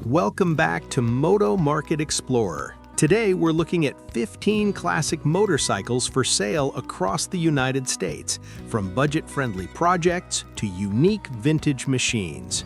Welcome back to Moto Market Explorer. Today we're looking at 15 classic motorcycles for sale across the United States, from budget-friendly projects to unique vintage machines.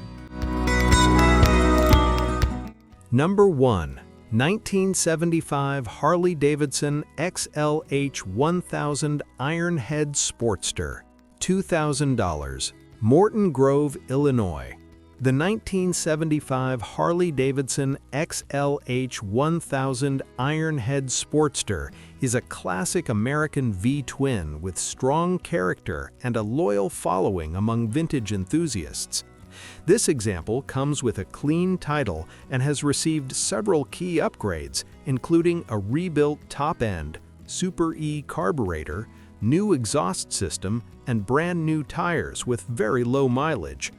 Number 1. 1975 Harley-Davidson XLH1000 Ironhead Sportster, $2,000, Morton Grove, Illinois. The 1975 Harley-Davidson XLH1000 Ironhead Sportster is a classic American V-twin with strong character and a loyal following among vintage enthusiasts. This example comes with a clean title and has received several key upgrades, including a rebuilt top end, Super E carburetor, new exhaust system, and brand new tires with very low mileage.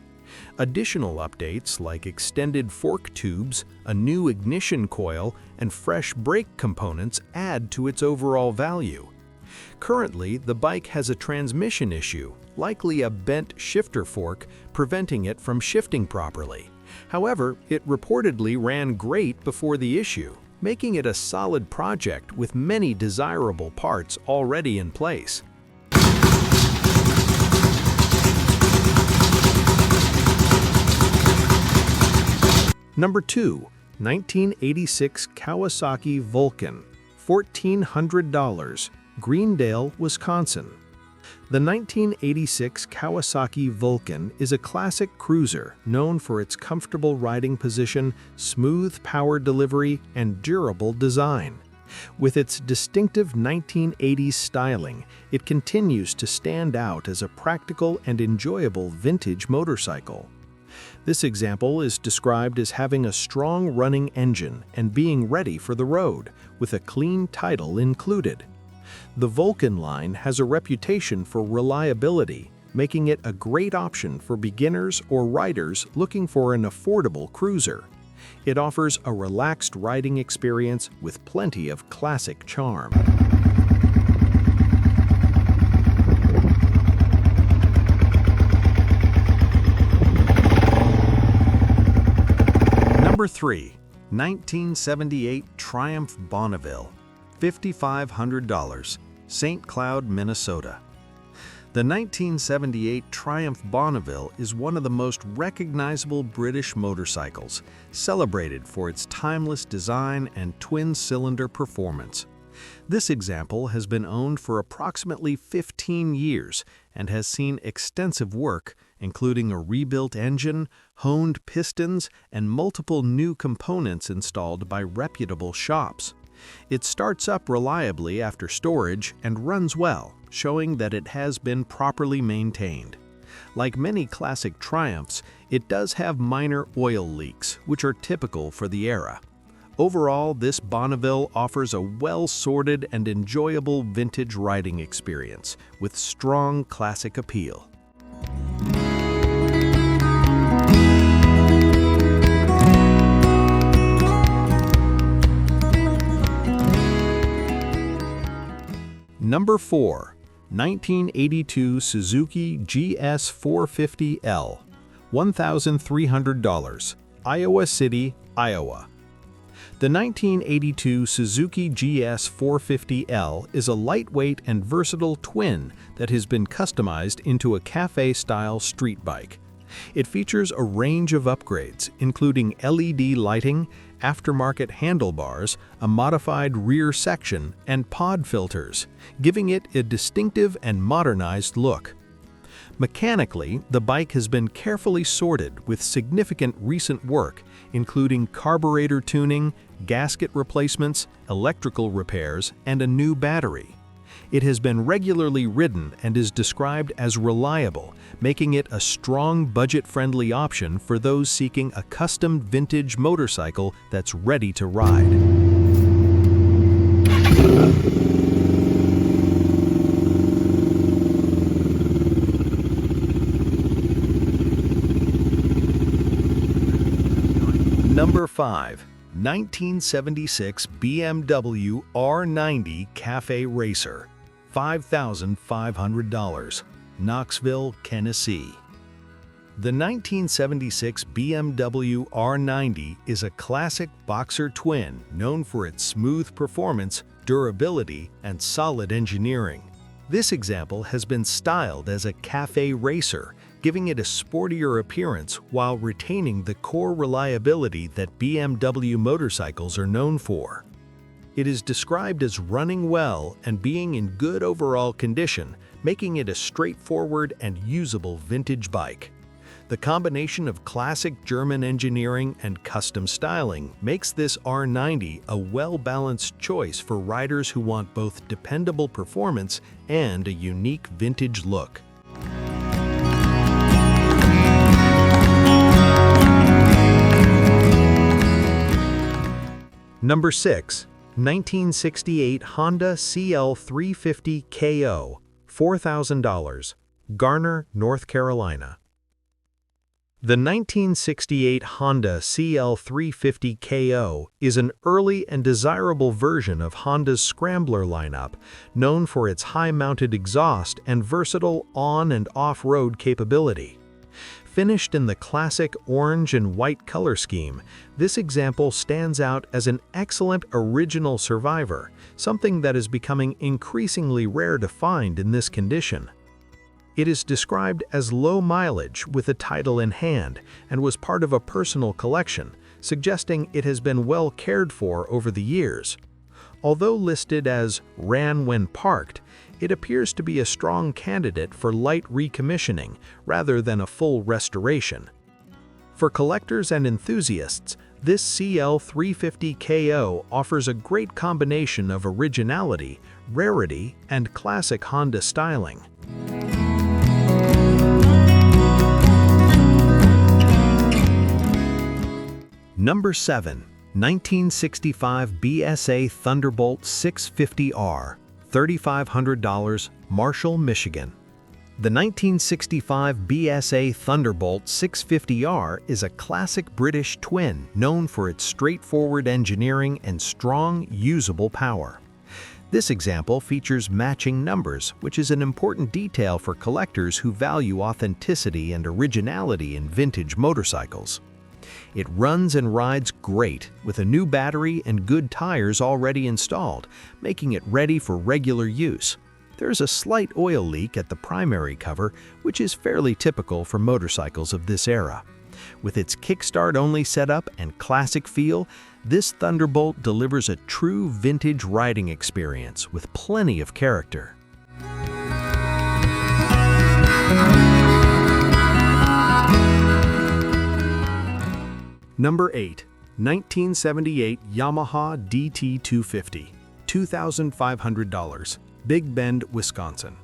Additional updates like extended fork tubes, a new ignition coil, and fresh brake components add to its overall value. Currently, the bike has a transmission issue, likely a bent shifter fork, preventing it from shifting properly. However, it reportedly ran great before the issue, making it a solid project with many desirable parts already in place. Number 2. 1986 Kawasaki Vulcan, $1,400, Greendale, Wisconsin. The 1986 Kawasaki Vulcan is a classic cruiser known for its comfortable riding position, smooth power delivery, and durable design. With its distinctive 1980s styling, it continues to stand out as a practical and enjoyable vintage motorcycle. This example is described as having a strong running engine and being ready for the road, with a clean title included. The Vulcan line has a reputation for reliability, making it a great option for beginners or riders looking for an affordable cruiser. It offers a relaxed riding experience with plenty of classic charm. Number 3. 1978 Triumph Bonneville, $5,500, St. Cloud, Minnesota. The 1978 Triumph Bonneville is one of the most recognizable British motorcycles, celebrated for its timeless design and twin-cylinder performance. This example has been owned for approximately 15 years and has seen extensive work, including a rebuilt engine, honed pistons, and multiple new components installed by reputable shops. It starts up reliably after storage and runs well, showing that it has been properly maintained. Like many classic Triumphs, it does have minor oil leaks, which are typical for the era. Overall, this Bonneville offers a well-sorted and enjoyable vintage riding experience with strong classic appeal. Number 4. 1982 Suzuki GS450L, $1,300, Iowa City, Iowa. The 1982 Suzuki GS450L is a lightweight and versatile twin that has been customized into a cafe-style street bike. It features a range of upgrades, including LED lighting, aftermarket handlebars, a modified rear section, and pod filters, giving it a distinctive and modernized look. Mechanically, the bike has been carefully sorted with significant recent work, including carburetor tuning, gasket replacements, electrical repairs, and a new battery. It has been regularly ridden and is described as reliable, making it a strong budget-friendly option for those seeking a custom vintage motorcycle that's ready to ride. Number 5. 1976 BMW R90 Cafe Racer, $5,500, Knoxville, Tennessee. The 1976 BMW R90 is a classic boxer twin known for its smooth performance, durability, and solid engineering. This example has been styled as a cafe racer, giving it a sportier appearance while retaining the core reliability that BMW motorcycles are known for. It is described as running well and being in good overall condition, making it a straightforward and usable vintage bike. The combination of classic German engineering and custom styling makes this R90 a well-balanced choice for riders who want both dependable performance and a unique vintage look. Number 6. 1968 Honda CL350 KO, $4,000, Garner, North Carolina. The 1968 Honda CL350 KO is an early and desirable version of Honda's Scrambler lineup, known for its high-mounted exhaust and versatile on- and off-road capability. Finished in the classic orange and white color scheme, this example stands out as an excellent original survivor, something that is becoming increasingly rare to find in this condition. It is described as low mileage with a title in hand and was part of a personal collection, suggesting it has been well cared for over the years. Although listed as ran when parked, it appears to be a strong candidate for light recommissioning rather than a full restoration. For collectors and enthusiasts, this CL350 KO offers a great combination of originality, rarity, and classic Honda styling. Number 7. 1965 BSA Thunderbolt 650R, $3,500, Marshall, Michigan. The 1965 BSA Thunderbolt 650R is a classic British twin known for its straightforward engineering and strong, usable power. This example features matching numbers, which is an important detail for collectors who value authenticity and originality in vintage motorcycles. It runs and rides great, with a new battery and good tires already installed, making it ready for regular use. There is a slight oil leak at the primary cover, which is fairly typical for motorcycles of this era. With its kickstart-only setup and classic feel, this Thunderbolt delivers a true vintage riding experience with plenty of character. Number 8. 1978 Yamaha DT250, $2,500, Big Bend, Wisconsin.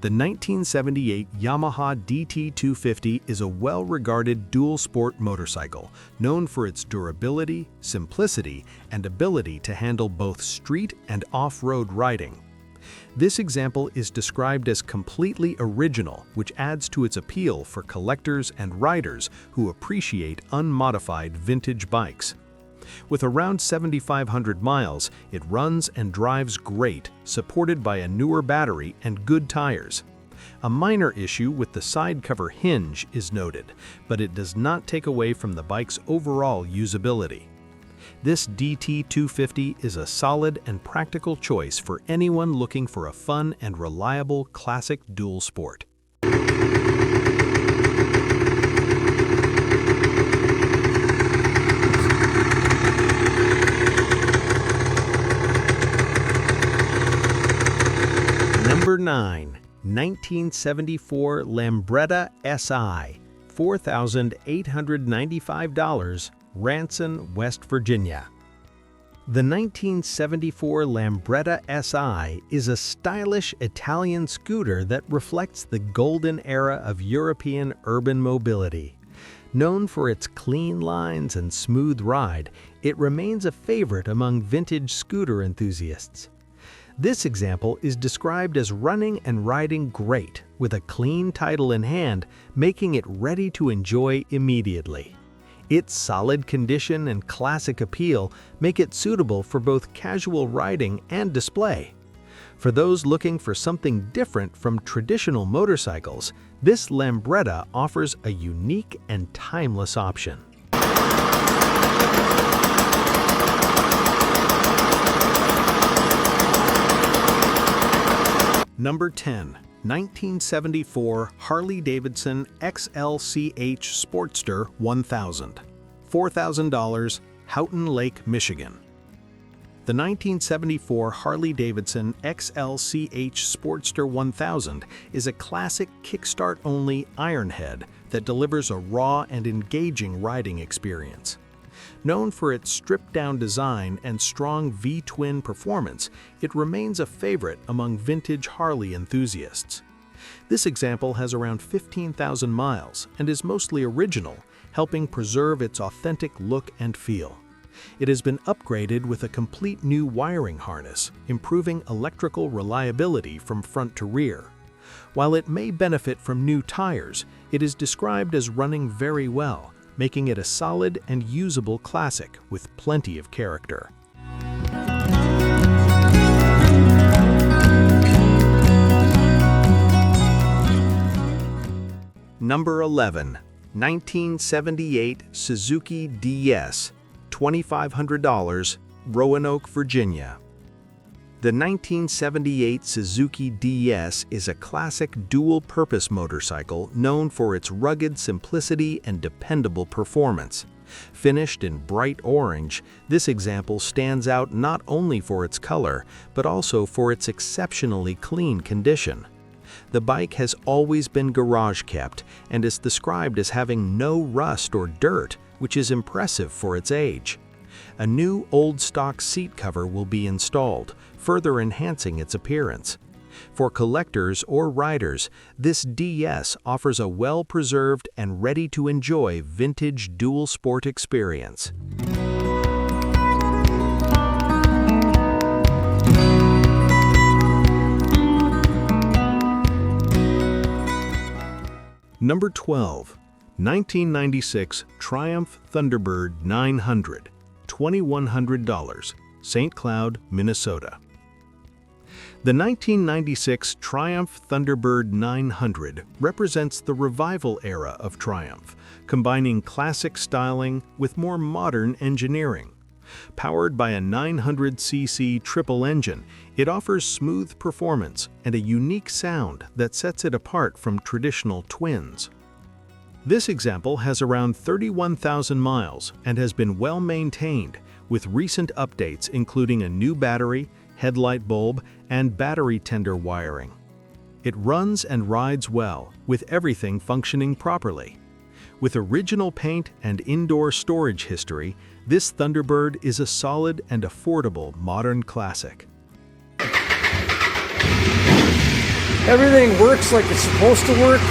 The 1978 Yamaha DT250 is a well-regarded dual-sport motorcycle, known for its durability, simplicity, and ability to handle both street and off-road riding. This example is described as completely original, which adds to its appeal for collectors and riders who appreciate unmodified vintage bikes. With around 7,500 miles, it runs and drives great, supported by a newer battery and good tires. A minor issue with the side cover hinge is noted, but it does not take away from the bike's overall usability. This DT250 is a solid and practical choice for anyone looking for a fun and reliable classic dual sport. Number 9. 1974 Lambretta SI, $4,895, Ranson, West Virginia. The 1974 Lambretta SI is a stylish Italian scooter that reflects the golden era of European urban mobility. Known for its clean lines and smooth ride, it remains a favorite among vintage scooter enthusiasts. This example is described as running and riding great, with a clean title in hand, making it ready to enjoy immediately. Its solid condition and classic appeal make it suitable for both casual riding and display. For those looking for something different from traditional motorcycles, this Lambretta offers a unique and timeless option. Number 10. 1974 Harley-Davidson XLCH Sportster 1000. $4,000, Houghton Lake, Michigan. The 1974 Harley-Davidson XLCH Sportster 1000 is a classic kickstart-only Ironhead that delivers a raw and engaging riding experience. Known for its stripped-down design and strong V-twin performance, it remains a favorite among vintage Harley enthusiasts. This example has around 15,000 miles and is mostly original, helping preserve its authentic look and feel. It has been upgraded with a complete new wiring harness, improving electrical reliability from front to rear. While it may benefit from new tires, it is described as running very well, making it a solid and usable classic with plenty of character. Number 11. 1978 Suzuki DS, $2,500, Roanoke, Virginia. The 1978 Suzuki DS is a classic dual-purpose motorcycle known for its rugged simplicity and dependable performance. Finished in bright orange, this example stands out not only for its color, but also for its exceptionally clean condition. The bike has always been garage-kept and is described as having no rust or dirt, which is impressive for its age. A new old-stock seat cover will be installed, further enhancing its appearance. For collectors or riders, this DS offers a well-preserved and ready-to-enjoy vintage dual-sport experience. Number 12. 1996 Triumph Thunderbird 900, $2,100, St. Cloud, Minnesota. The 1996 Triumph Thunderbird 900 represents the revival era of Triumph, combining classic styling with more modern engineering. Powered by a 900cc triple engine, it offers smooth performance and a unique sound that sets it apart from traditional twins. This example has around 31,000 miles and has been well maintained, with recent updates including a new battery, headlight bulb, and battery tender wiring. It runs and rides well, with everything functioning properly. With original paint and indoor storage history, this Thunderbird is a solid and affordable modern classic. Everything works like it's supposed to work.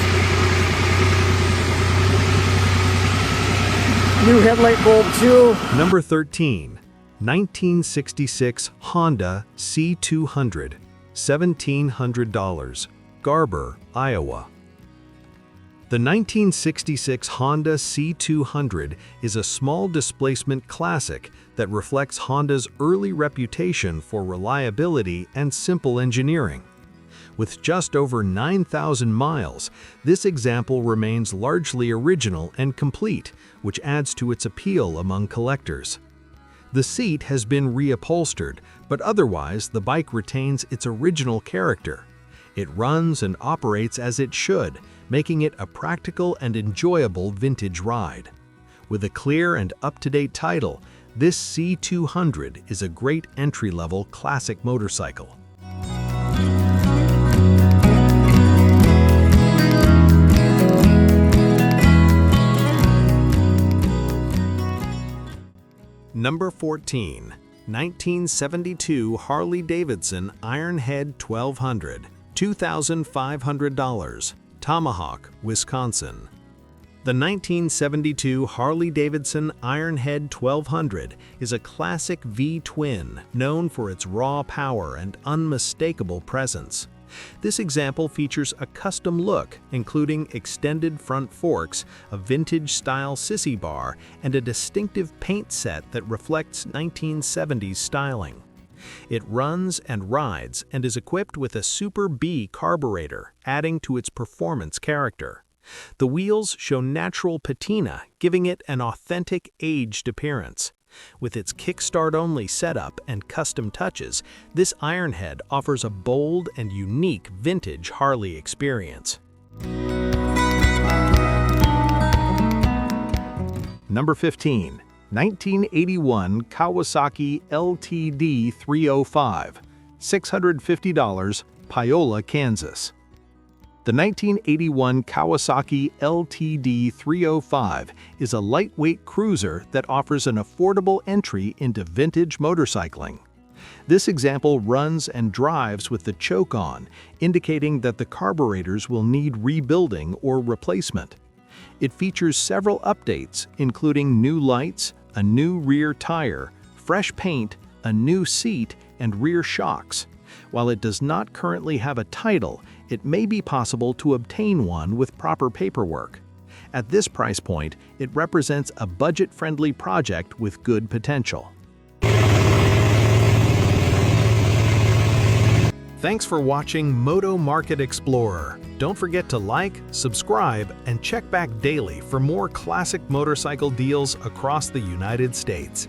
New headlight bulb too. Number 13. 1966 Honda C200, $1,700, Garber, Iowa. The 1966 Honda C200 is a small displacement classic that reflects Honda's early reputation for reliability and simple engineering. With just over 9,000 miles, this example remains largely original and complete, which adds to its appeal among collectors. The seat has been reupholstered, but otherwise the bike retains its original character. It runs and operates as it should, making it a practical and enjoyable vintage ride. With a clear and up-to-date title, this C200 is a great entry-level classic motorcycle. Number 14. 1972 Harley-Davidson Ironhead 1200, $2,500, Tomahawk, Wisconsin. The 1972 Harley-Davidson Ironhead 1200 is a classic V-twin known for its raw power and unmistakable presence. This example features a custom look, including extended front forks, a vintage-style sissy bar, and a distinctive paint set that reflects 1970s styling. It runs and rides and is equipped with a Super B carburetor, adding to its performance character. The wheels show natural patina, giving it an authentic aged appearance. With its kickstart-only setup and custom touches, this Ironhead offers a bold and unique vintage Harley experience. Number 15. 1981 Kawasaki LTD305, $650, Piola, Kansas. The 1981 Kawasaki LTD305 is a lightweight cruiser that offers an affordable entry into vintage motorcycling. This example runs and drives with the choke on, indicating that the carburetors will need rebuilding or replacement. It features several updates, including new lights, a new rear tire, fresh paint, a new seat, and rear shocks. While it does not currently have a title, it may be possible to obtain one with proper paperwork. At this price point, it represents a budget-friendly project with good potential. Thanks for watching Moto Market Explorer. Don't forget to like, subscribe, and check back daily for more classic motorcycle deals across the United States.